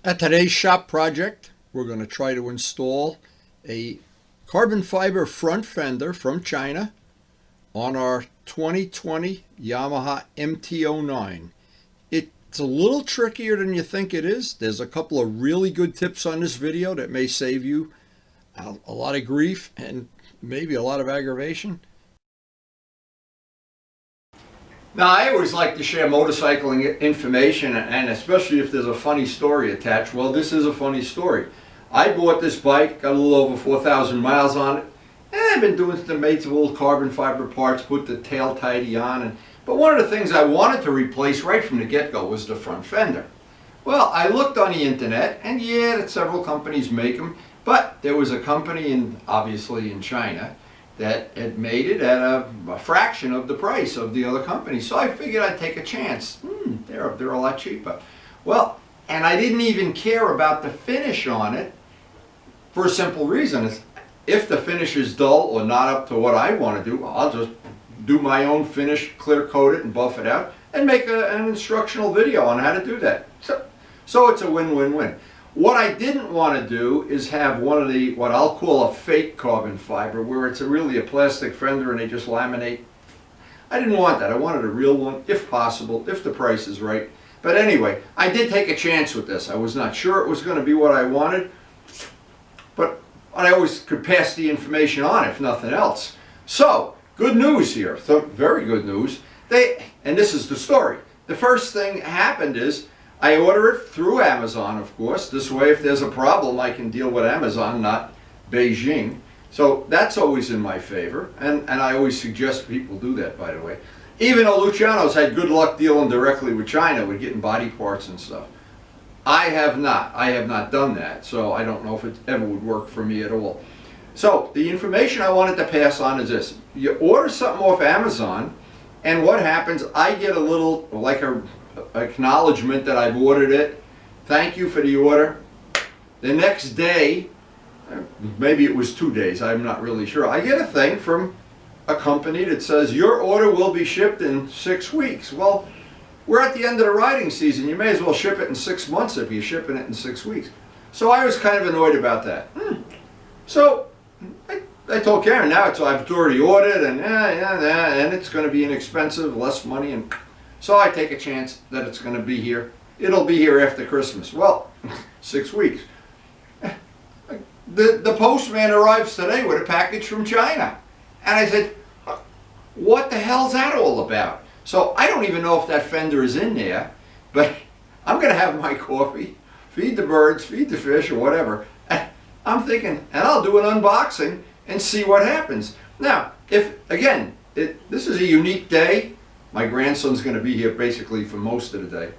At today's shop project, we're going to try to install a carbon fiber front fender from China on our 2020 Yamaha MT-09. It's a little trickier than you think it is. There's a couple of really good tips on this video that may save you a lot of grief and maybe a lot of aggravation. Now, I always like to share motorcycling information, and especially if there's a funny story attached. Well, this is a funny story. I bought this bike, got a little over 4,000 miles on it, and I've been doing some made some little carbon fiber parts, put the tail tidy on. But one of the things I wanted to replace right from the get-go was the front fender. Well, I looked on the internet, and yeah, that several companies make them, but there was a company, obviously in China, that had made it at a fraction of the price of the other company. So I figured I'd take a chance. They're a lot cheaper. Well, and I didn't even care about the finish on it for a simple reason. If the finish is dull or not up to what I want to do, I'll just do my own finish, clear coat it and buff it out, and make an instructional video on how to do that. So it's a win-win-win. What I didn't want to do is have one of the, what I'll call a fake carbon fiber, where it's really a plastic fender and they just laminate. I didn't want that. I wanted a real one, if possible, if the price is right. But anyway, I did take a chance with this. I was not sure it was going to be what I wanted, but I always could pass the information on if nothing else. So, good news here. So, very good news. And this is the story. The first thing happened is, I order it through Amazon, of course. This way, if there's a problem, I can deal with Amazon, not Beijing. So that's always in my favor. And I always suggest people do that, by the way. Even though Luciano's had good luck dealing directly with China with getting body parts and stuff. I have not. I have not done that. So I don't know if it ever would work for me at all. So the information I wanted to pass on is this. You order something off Amazon, and what happens, I get a little, like a acknowledgement that I've ordered it. Thank you for the order. The next day, maybe it was 2 days, I'm not really sure, I get a thing from a company that says your order will be shipped in 6 weeks. Well, we're at the end of the riding season. You may as well ship it in 6 months if you're shipping it in 6 weeks. So I was kind of annoyed about that. So I told Karen, now I've already ordered, and it's going to be inexpensive, less money, and so I take a chance that it's going to be here. It'll be here after Christmas. Well, 6 weeks. The postman arrives today with a package from China. And I said, what the hell's that all about? So I don't even know if that fender is in there, but I'm going to have my coffee, feed the birds, feed the fish, or whatever. And I'm thinking, and I'll do an unboxing and see what happens. Now, if, again, this is a unique day. My grandson's going to be here basically for most of the day.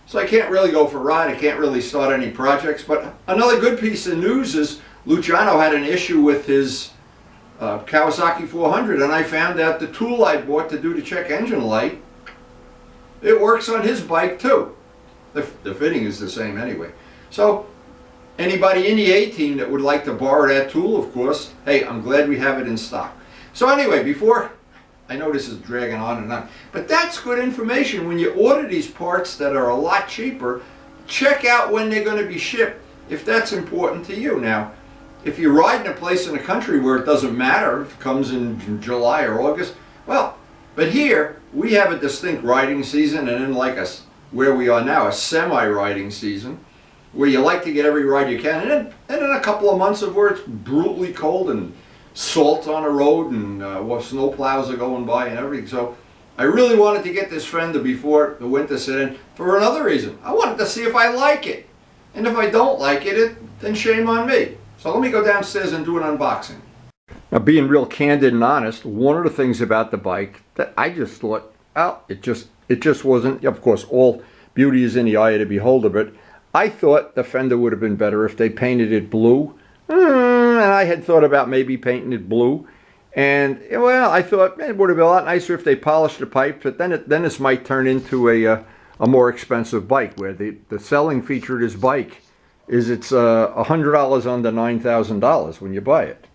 So I can't really go for a ride. I can't really start any projects. But another good piece of news is Luciano had an issue with his Kawasaki 400, and I found out the tool I bought to do the check engine light, it works on his bike too. The fitting is the same anyway. So anybody in the A-team that would like to borrow that tool, of course, hey, I'm glad we have it in stock. So anyway, before, I know this is dragging on and on, but that's good information. When you order these parts that are a lot cheaper, check out when they're going to be shipped, if that's important to you. Now, if you're riding a place in the country where it doesn't matter if it comes in July or August, well, but here, we have a distinct riding season, and then like us, where we are now, a semi-riding season, where you like to get every ride you can, and then a couple of months of where it's brutally cold and salt on the road, and snow plows are going by and everything. So I really wanted to get this fender before the winter set in for another reason. I wanted to see if I like it. And if I don't like it, then shame on me. So let me go downstairs and do an unboxing. Now, being real candid and honest, one of the things about the bike that I just thought, well, it just wasn't, of course, all beauty is in the eye of the beholder, but I thought the fender would have been better if they painted it blue. And I had thought about maybe painting it blue, and well, I thought it would have been a lot nicer if they polished the pipe, but then this might turn into a more expensive bike, where the selling feature of this bike is it's $100 under $9,000 when you buy it.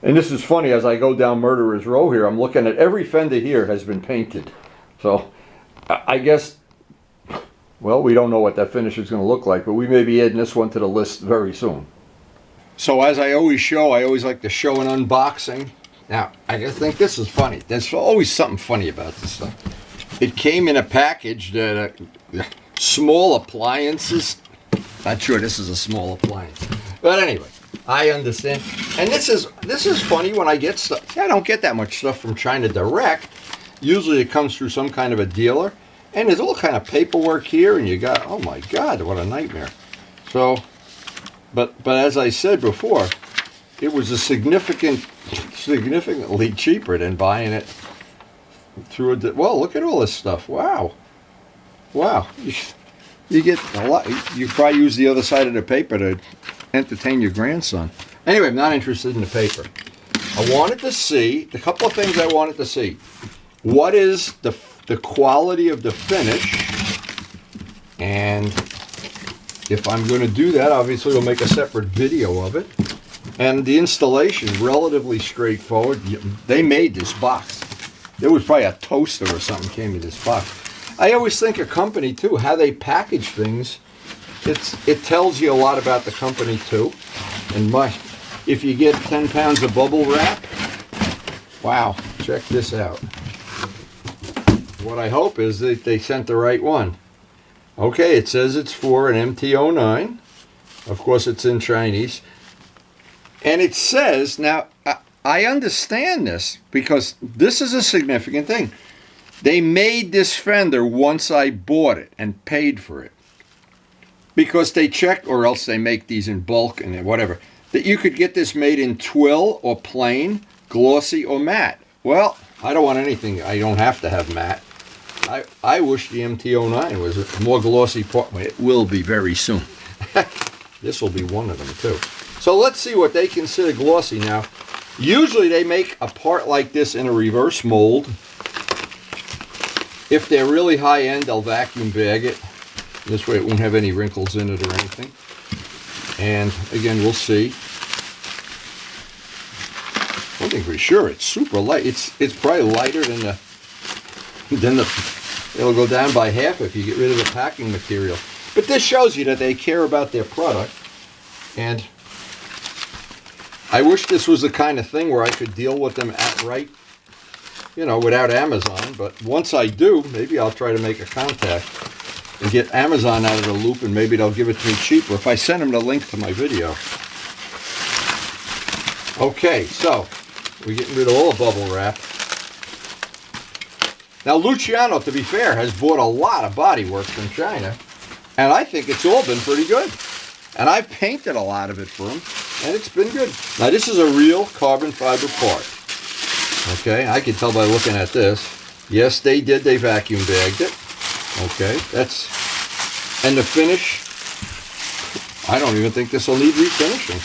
And this is funny, as I go down Murderer's Row here, I'm looking at every fender here has been painted. So I guess well, we don't know what that finish is going to look like, but we may be adding this one to the list very soon. So as I always show, I always like to show an unboxing. Now, I just think this is funny. There's always something funny about this stuff. It came in a package that small appliances. Not sure this is a small appliance, but anyway, I understand. And this is funny when I get stuff. I don't get that much stuff from China direct. Usually it comes through some kind of a dealer, and there's all kind of paperwork here, and you got, oh my God, what a nightmare. So, but as I said before, it was a significantly cheaper than buying it through a. Well, look at all this stuff. Wow, wow. You get a lot. You probably use the other side of the paper to entertain your grandson. Anyway, I'm not interested in the paper. I wanted to see a couple of things. I wanted to see what is the quality of the finish, and if I'm going to do that, obviously we'll make a separate video of it. And the installation, relatively straightforward. They made this box. There was probably a toaster or something came in this box. I always think a company too, how they package things, it tells you a lot about the company too. And if you get 10 pounds of bubble wrap, wow, check this out. What I hope is that they sent the right one. Okay, it says it's for an MT-09. Of course, it's in Chinese. And it says, now, I understand this because this is a significant thing. They made this Fender once I bought it and paid for it. Because they checked, or else they make these in bulk and whatever, that you could get this made in twill or plain, glossy or matte. Well, I don't want anything. I don't have to have matte. I wish the MT-09 was a more glossy part. It will be very soon. This will be one of them too. So let's see what they consider glossy now. Usually they make a part like this in a reverse mold. If they're really high end, they'll vacuum bag it. This way it won't have any wrinkles in it or anything. And again, we'll see. One thing for sure, it's super light. It's probably lighter than it'll go down by half if you get rid of the packing material. But this shows you that they care about their product. And I wish this was the kind of thing where I could deal with them outright, you know, without Amazon. But once I do, maybe I'll try to make a contact and get Amazon out of the loop, and maybe they'll give it to me cheaper if I send them the link to my video. Okay, so we're getting rid of all the bubble wrap. Now, Luciano, to be fair, has bought a lot of bodywork from China, and I think it's all been pretty good. And I've painted a lot of it for him, and it's been good. Now, this is a real carbon fiber part. Okay, I can tell by looking at this. Yes, they did. They vacuum bagged it. Okay, and the finish, I don't even think this will need refinishing.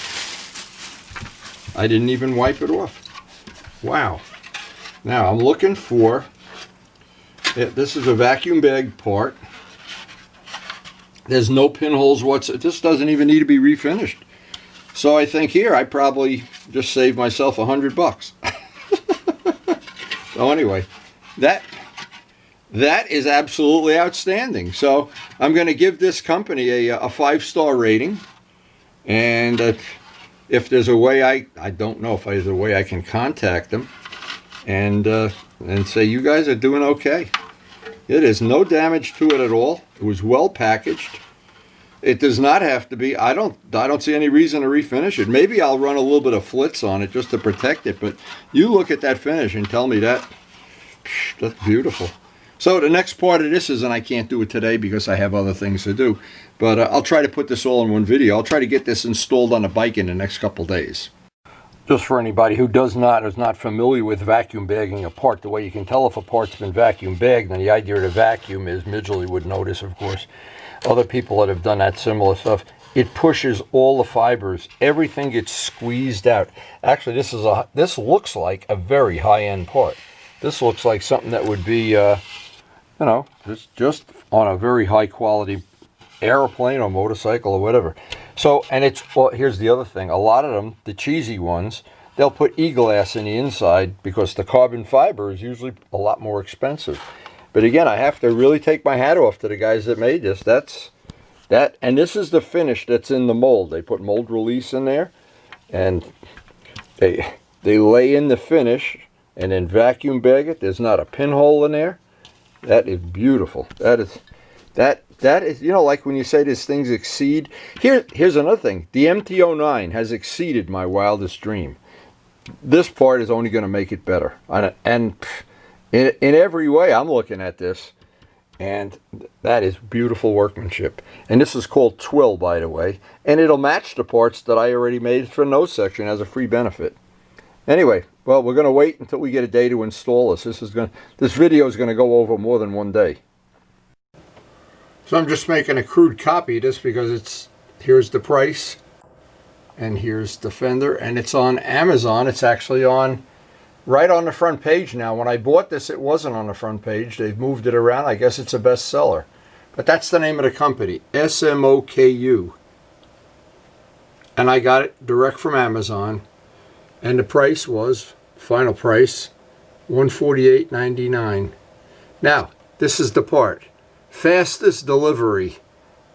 I didn't even wipe it off. Wow. Now, I'm looking for, this is a vacuum bagged part. There's no pinholes whatsoever. This doesn't even need to be refinished. So I think here I probably just saved myself $100. So anyway, that is absolutely outstanding. So I'm going to give this company a 5-star rating. And if there's a way, I don't know if there's a way I can contact them and say, you guys are doing okay. It is no damage to it at all. It was well packaged. It does not have to be. I don't see any reason to refinish it. Maybe I'll run a little bit of flitz on it just to protect it. But you look at that finish and tell me that's beautiful. So the next part of this is, and I can't do it today because I have other things to do, but I'll try to put this all in one video. I'll try to get this installed on a bike in the next couple days. Just for anybody who is not familiar with vacuum bagging a part, the way you can tell if a part's been vacuum bagged, and the idea of the vacuum is, Midgley would notice, of course, other people that have done that similar stuff, it pushes all the fibers. Everything gets squeezed out. Actually, this looks like a very high-end part. This looks like something that would be, you know, just on a very high-quality airplane or motorcycle or whatever. So, and well, here's the other thing. A lot of them, the cheesy ones, they'll put e-glass in the inside because the carbon fiber is usually a lot more expensive. But again, I have to really take my hat off to the guys that made this. And this is the finish that's in the mold. They put mold release in there, and they lay in the finish and then vacuum bag it. There's not a pinhole in there. That is beautiful. That is, you know, like when you say these things exceed. Here's another thing. The MT-09 has exceeded my wildest dream. This part is only going to make it better. And in every way, I'm looking at this, and that is beautiful workmanship. And this is called Twill, by the way, and it'll match the parts that I already made for nose section as a free benefit. Anyway, well, we're going to wait until we get a day to install this. This video is going to go over more than one day. So I'm just making a crude copy of this because here's the price, and here's the Fender, and it's on Amazon. It's actually right on the front page now. When I bought this, it wasn't on the front page. They've moved it around. I guess it's a bestseller. But that's the name of the company, SMOKU. And I got it direct from Amazon. And the price was, final price, $148.99. Now, this is the part. Fastest delivery.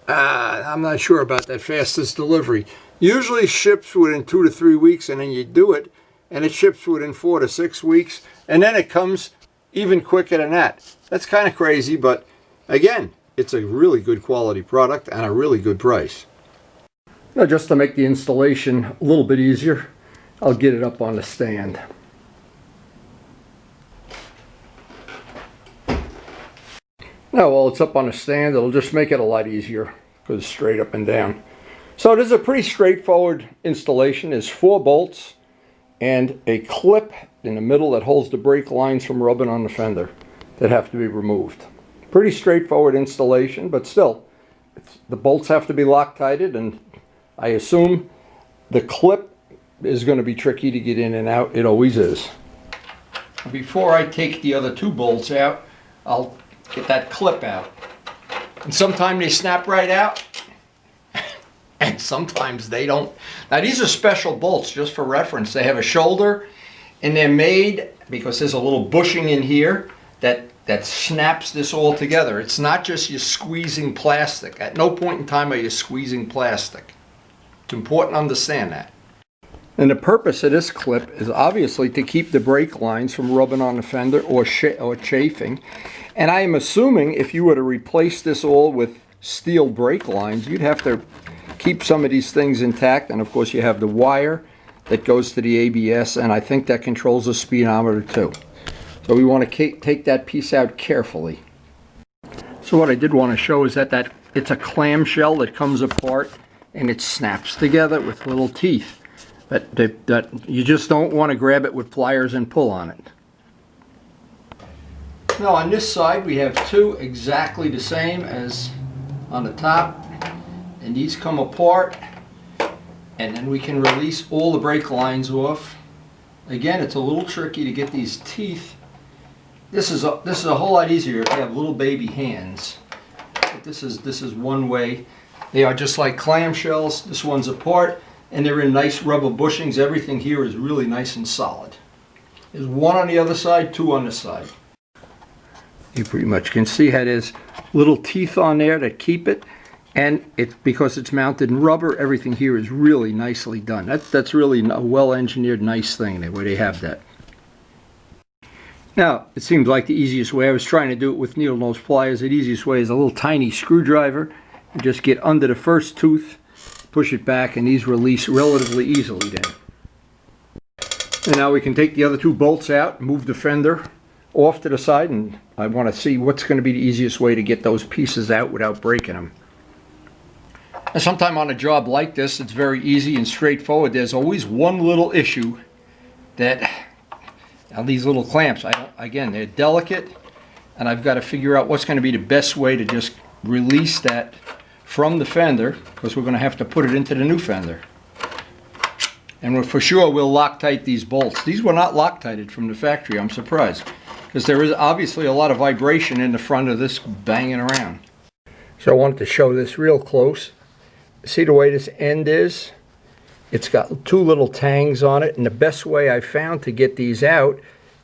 I'm not sure about that fastest delivery. Usually ships within 2 to 3 weeks, and then you do it, and it ships within 4 to 6 weeks, and then it comes even quicker than that. That's kind of crazy, but again, it's a really good quality product and a really good price. Now, just to make the installation a little bit easier, I'll get it up on the stand. Now, while it's up on the stand, it'll just make it a lot easier because it's straight up and down. So this is a pretty straightforward installation. There's 4 bolts and a clip in the middle that holds the brake lines from rubbing on the fender that have to be removed. Pretty straightforward installation, but still, the bolts have to be Loctited, and I assume the clip is going to be tricky to get in and out. It always is. Before I take the other 2 bolts out, I'll get that clip out. And sometimes they snap right out, and sometimes they don't. Now, these are special bolts, just for reference. They have a shoulder, and they're made because there's a little bushing in here that snaps this all together. It's not just you squeezing plastic. At no point in time are you squeezing plastic. It's important to understand that. And the purpose of this clip is obviously to keep the brake lines from rubbing on the fender or chafing. And I am assuming if you were to replace this all with steel brake lines, you'd have to keep some of these things intact. And of course you have the wire that goes to the ABS, and I think that controls the speedometer too. So we want to take that piece out carefully. So what I did want to show is that it's a clamshell that comes apart and it snaps together with little teeth. That you just don't want to grab it with pliers and pull on it. Now on this side we have 2 exactly the same as on the top, and these come apart, and then we can release all the brake lines off. Again, it's a little tricky to get these teeth. This is a whole lot easier if you have little baby hands. But this is one way. They are just like clamshells. This one's apart, and they're in nice rubber bushings. Everything here is really nice and solid. There's 1 on the other side, 2 on this side. You pretty much can see how there's little teeth on there that keep it, and because it's mounted in rubber, everything here is really nicely done. That's really a well-engineered, nice thing, the way they have that. Now, it seems like the easiest way, I was trying to do it with needle nose pliers, the easiest way is a little tiny screwdriver. You just get under the first tooth, push it back, and these release relatively easily then. And now we can take the other 2 bolts out, move the fender off to the side, and I want to see what's going to be the easiest way to get those pieces out without breaking them. And sometime on a job like this, it's very easy and straightforward. There's always one little issue that, now these little clamps, again, they're delicate, and I've got to figure out what's going to be the best way to just release that from the fender, because we're going to have to put it into the new fender. And for sure we'll Loctite these bolts. These were not Loctited from the factory, I'm surprised, because there is obviously a lot of vibration in the front of this banging around. So I wanted to show this real close. See the way this end is? It's got 2 little tangs on it, and the best way I found to get these out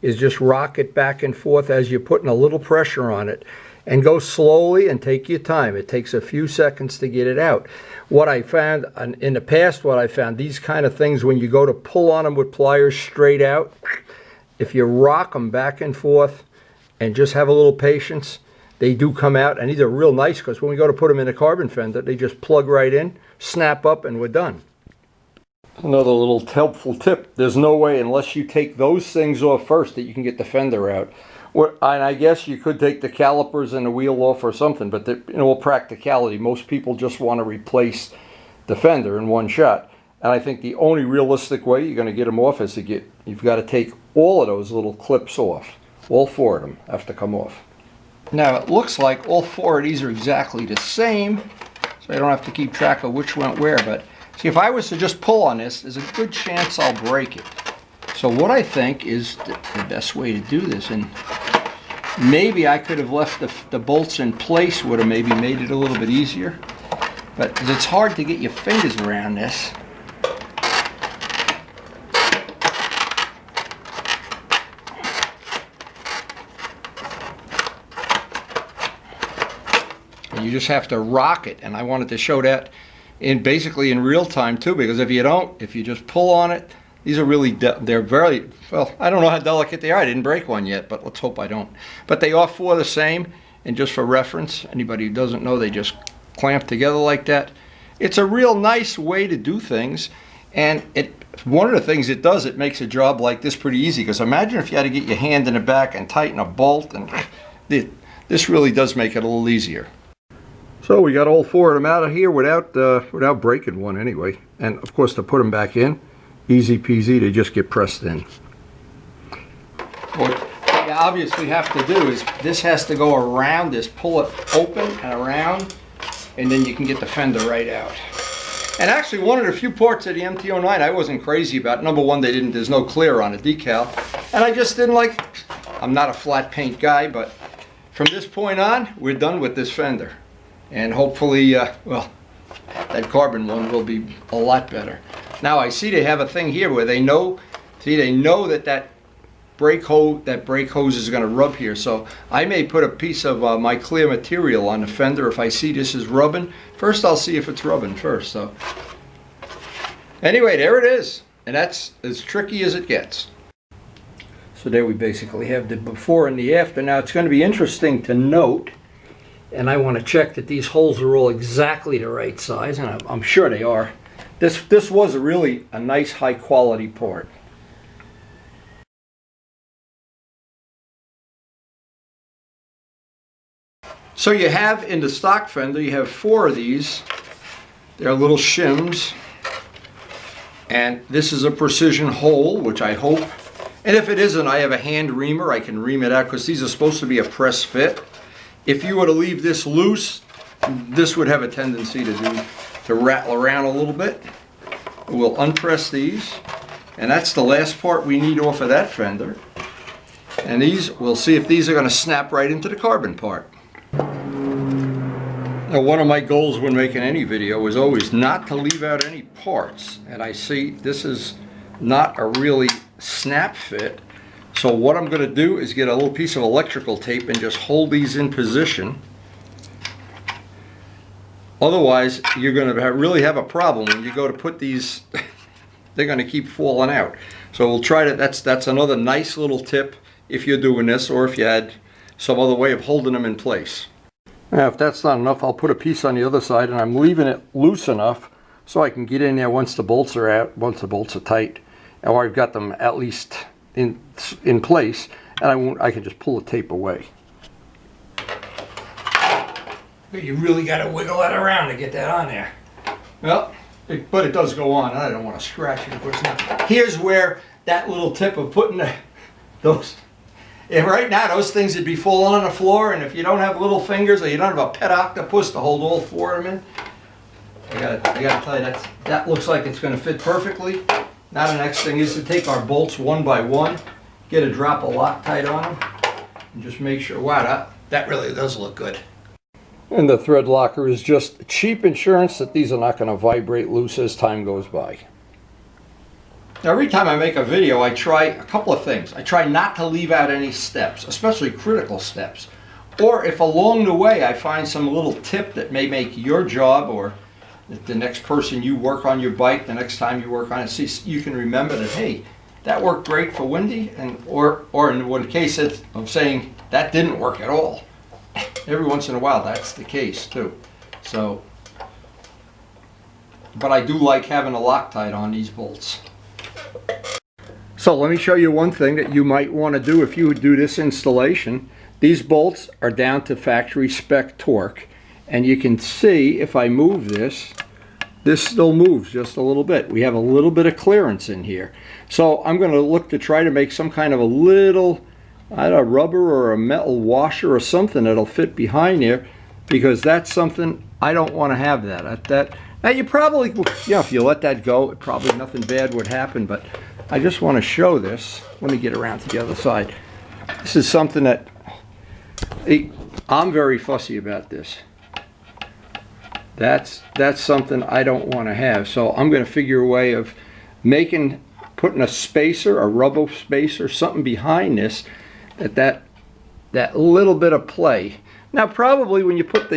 is just rock it back and forth as you're putting a little pressure on it. And go slowly and take your time. It takes a few seconds to get it out. What I found in the past, these kind of things, when you go to pull on them with pliers straight out, if you rock them back and forth and just have a little patience, they do come out. And these are real nice, because when we go to put them in a carbon fender, they just plug right in, snap up, and we're done. Another little helpful tip: there's no way, unless you take those things off first, that you can get the fender out. And I guess you could take the calipers and the wheel off or something, but in all practicality, most people just want to replace the fender in one shot. And I think the only realistic way you're going to get them off is you've got to take all of those little clips off. All 4 of them have to come off. Now it looks like all 4 of these are exactly the same, so I don't have to keep track of which went where. But see, if I was to just pull on this, there's a good chance I'll break it. So what I think is the best way to do this, and maybe I could have left the bolts in place, would have maybe made it a little bit easier. But it's hard to get your fingers around this. And you just have to rock it. And I wanted to show that basically in real time too, because if you just pull on it, these are really, they're very, well, I don't know how delicate they are. I didn't break one yet, but let's hope I don't. But they are 4 the same, and just for reference, anybody who doesn't know, they just clamp together like that. It's a real nice way to do things, and one of the things it does, it makes a job like this pretty easy, because imagine if you had to get your hand in the back and tighten a bolt, and this really does make it a little easier. So we got all 4 of them out of here without breaking one anyway. And of course, to put them back in, easy peasy, they just get pressed in. What you obviously have to do is, this has to go around this, pull it open and around, and then you can get the fender right out. And actually, one of the few parts of the MT-09 I wasn't crazy about. Number one, there's no clear on the decal, and I just didn't like, I'm not a flat paint guy, but from this point on, we're done with this fender. And hopefully, well, that carbon one will be a lot better. Now I see they have a thing here where they know that brake hose is going to rub here. So I may put a piece of my clear material on the fender if I see this is rubbing. First I'll see if it's rubbing first. So anyway, there it is. And that's as tricky as it gets. So there we basically have the before and the after. Now it's going to be interesting to note, and I want to check that these holes are all exactly the right size, and I'm sure they are. This was really a nice high quality part. So you have in the stock fender, you have 4 of these. They're little shims, and this is a precision hole, which I hope, and if it isn't, I have a hand reamer. I can ream it out, because these are supposed to be a press fit. If you were to leave this loose, this would have a tendency to rattle around a little bit. We'll unpress these, and that's the last part we need off of that fender. And these, we'll see if these are going to snap right into the carbon part. Now, one of my goals when making any video is always not to leave out any parts, and I see this is not a really snap fit. So what I'm going to do is get a little piece of electrical tape and just hold these in position. Otherwise, you're going to really have a problem when you go to put these. They're going to keep falling out. So we'll try to, that's another nice little tip if you're doing this, or if you had some other way of holding them in place. Now, if that's not enough, I'll put a piece on the other side, and I'm leaving it loose enough so I can get in there once the bolts are out, once the bolts are tight, or I've got them at least in place, and I can just pull the tape away. But you really got to wiggle that around to get that on there. Well, but it does go on, and I don't want to scratch it, of course not. Here's where that little tip of putting those, right now those things would be falling on the floor, and if you don't have little fingers, or you don't have a pet octopus to hold all 4 of them in, I gotta tell you, that looks like it's going to fit perfectly. Now the next thing is to take our bolts one by one, get a drop of Loctite on them, and just make sure, wow, that really does look good. And the thread locker is just cheap insurance that these are not going to vibrate loose as time goes by. Now, every time I make a video, I try a couple of things. I try not to leave out any steps, especially critical steps. Or if along the way I find some little tip that may make your job, or the next person you work on your bike, the next time you work on it, see, you can remember that, hey, that worked great for Wendy, and or in one case of saying that didn't work at all. Every once in a while, that's the case too. So, but I do like having a Loctite on these bolts. So let me show you one thing that you might want to do if you would do this installation. These bolts are down to factory spec torque, and you can see if I move this, this still moves just a little bit. We have a little bit of clearance in here. So I'm going to look to try to make some kind of a little, I don't know, rubber or a metal washer or something that'll fit behind here, because that's something I don't want to have that. Now you probably, yeah, if you let that go, probably nothing bad would happen, but I just want to show this. Let me get around to the other side. This is something that I'm very fussy about this. That's something I don't want to have. So I'm going to figure a way of putting a spacer, a rubber spacer, something behind this, that little bit of play. Now probably when you put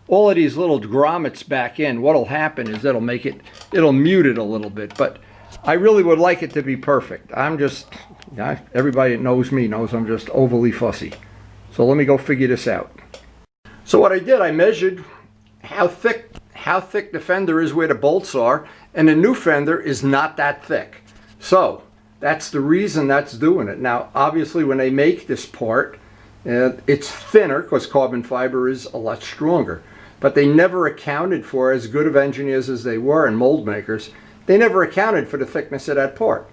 all of these little grommets back in, what'll happen is it'll mute it a little bit, but I really would like it to be perfect. Everybody that knows me knows I'm just overly fussy. So let me go figure this out. So what I did, I measured how thick the fender is where the bolts are, and the new fender is not that thick. So that's the reason that's doing it. Now obviously when they make this part, it's thinner because carbon fiber is a lot stronger. But they never accounted for, as good of engineers as they were and mold makers, they never accounted for the thickness of that part.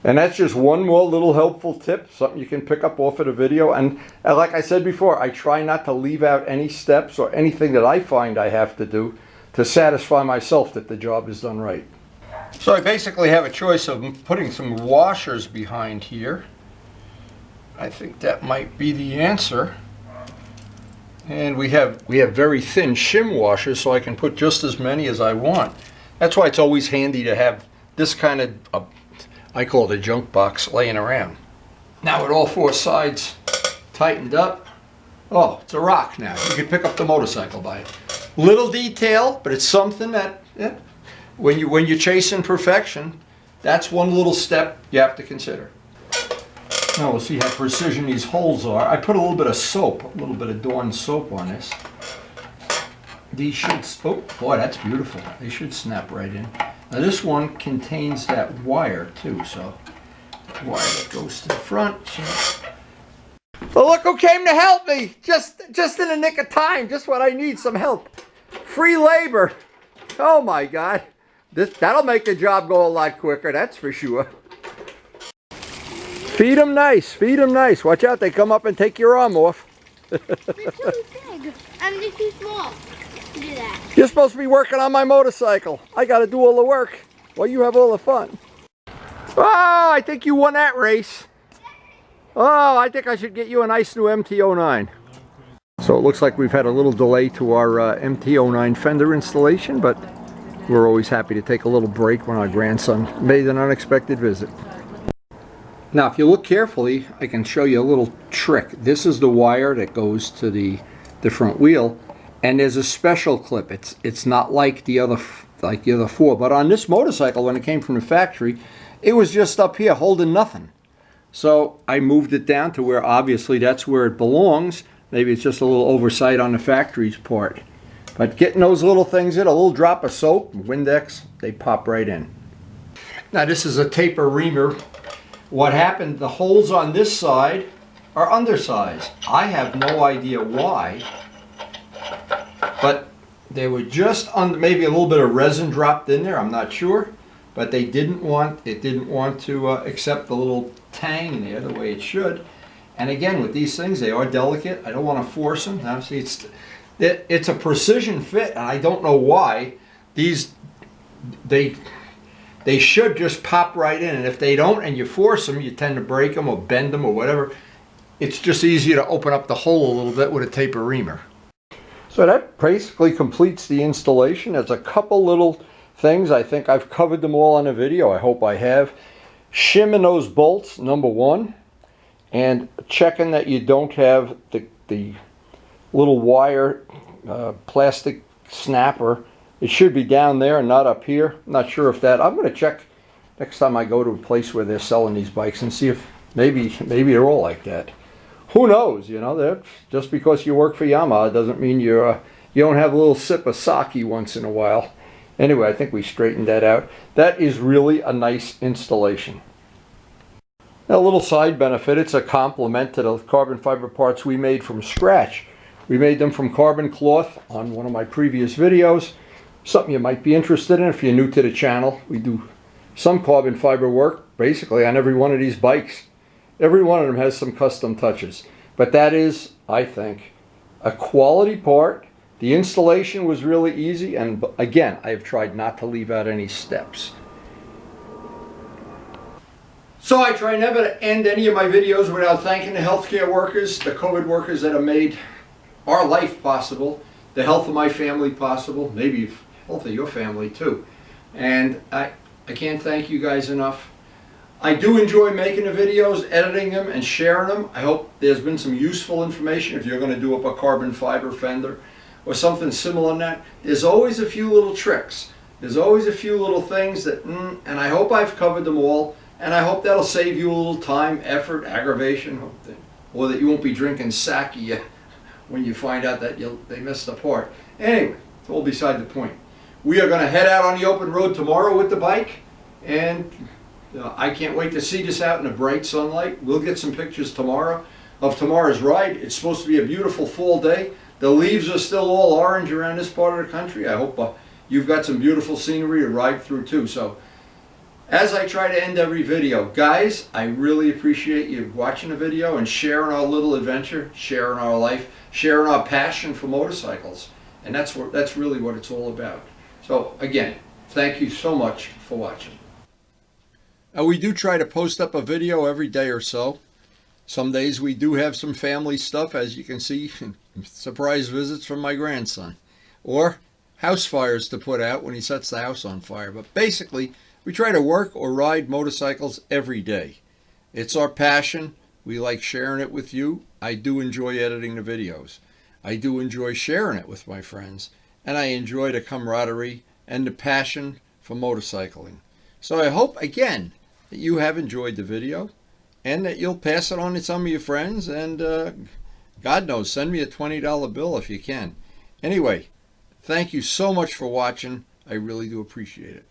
And that's just one more little helpful tip, something you can pick up off of the video. And like I said before, I try not to leave out any steps or anything that I find I have to do to satisfy myself that the job is done right. So I basically have a choice of putting some washers behind here. I think that might be the answer. And we have very thin shim washers, so I can put just as many as I want. That's why it's always handy to have this kind of, I call it a junk box, laying around. Now with all four sides tightened up, oh, it's a rock now. You can pick up the motorcycle by it. Little detail, but it's something that, yeah, when you're chasing perfection, that's one little step you have to consider. Now we'll see how precision these holes are. I put a little bit of soap, a little bit of Dawn soap on this. These should, oh boy, that's beautiful. They should snap right in. Now this one contains that wire too, so the wire that goes to the front. So. Well, look who came to help me! Just in the nick of time, just when I need some help. Free labor. Oh my God, that'll make the job go a lot quicker. That's for sure. Feed them nice, feed them nice. Watch out, they come up and take your arm off. They're too big. They're too small to do that. You're supposed to be working on my motorcycle. I got to do all the work while you have all the fun. Oh, I think you won that race. Oh, I think I should get you a nice new MT-09. So it looks like we've had a little delay to our MT-09 fender installation, but we're always happy to take a little break when our grandson made an unexpected visit. Now, if you look carefully, I can show you a little trick. This is the wire that goes to the front wheel, and there's a special clip. It's not like the other four, but on this motorcycle, when it came from the factory, it was just up here holding nothing. So I moved it down to where obviously that's where it belongs. Maybe it's just a little oversight on the factory's part. But getting those little things in, a little drop of soap, Windex, they pop right in. Now this is a taper reamer. What happened, the holes on this side are undersized. I have no idea why, but they were just maybe a little bit of resin dropped in there, I'm not sure, but it didn't want to accept the little tang there the way it should. And again, with these things, they are delicate. I don't want to force them. Now, see, it's a precision fit, and I don't know why. They should just pop right in, and if they don't and you force them, you tend to break them or bend them or whatever. It's just easier to open up the hole a little bit with a taper reamer. So that basically completes the installation. There's a couple little things. I think I've covered them all on a video. I hope I have. Shimming those bolts, number one, and checking that you don't have the little wire plastic snapper. It should be down there and not up here. I'm not sure if that. I'm going to check next time I go to a place where they're selling these bikes and see if maybe they're all like that. Who knows? You know, that just because you work for Yamaha doesn't mean you don't have a little sip of sake once in a while. Anyway, I think we straightened that out. That is really a nice installation. Now, a little side benefit, it's a compliment to the carbon fiber parts we made from scratch. We made them from carbon cloth on one of my previous videos. Something you might be interested in if you're new to the channel. We do some carbon fiber work basically on every one of these bikes. Every one of them has some custom touches. But that is, I think, a quality part. The installation was really easy, and again, I have tried not to leave out any steps. So I try never to end any of my videos without thanking the healthcare workers, the COVID workers that have made our life possible, the health of my family possible, maybe health of your family too. And I can't thank you guys enough. I do enjoy making the videos, editing them, and sharing them. I hope there's been some useful information if you're going to do up a carbon fiber fender or something similar on that. There's always a few little tricks. There's always a few little things that, and I hope I've covered them all. And I hope that'll save you a little time, effort, aggravation, or that you won't be drinking sake when you find out that they missed the part. Anyway, it's all beside the point. We are going to head out on the open road tomorrow with the bike, and I can't wait to see this out in the bright sunlight. We'll get some pictures tomorrow of tomorrow's ride. It's supposed to be a beautiful fall day. The leaves are still all orange around this part of the country. I hope you've got some beautiful scenery to ride through too. So, as I try to end every video, guys, I really appreciate you watching the video and sharing our little adventure, sharing our life, sharing our passion for motorcycles. And that's really what it's all about. So again, thank you so much for watching. Now, we do try to post up a video every day or so. Some days we do have some family stuff, as you can see, surprise visits from my grandson, or house fires to put out when he sets the house on fire. But basically, we try to work or ride motorcycles every day. It's our passion. We like sharing it with you. I do enjoy editing the videos. I do enjoy sharing it with my friends. And I enjoy the camaraderie and the passion for motorcycling. So I hope, again, that you have enjoyed the video and that you'll pass it on to some of your friends. And God knows, send me a $20 bill if you can. Anyway, thank you so much for watching. I really do appreciate it.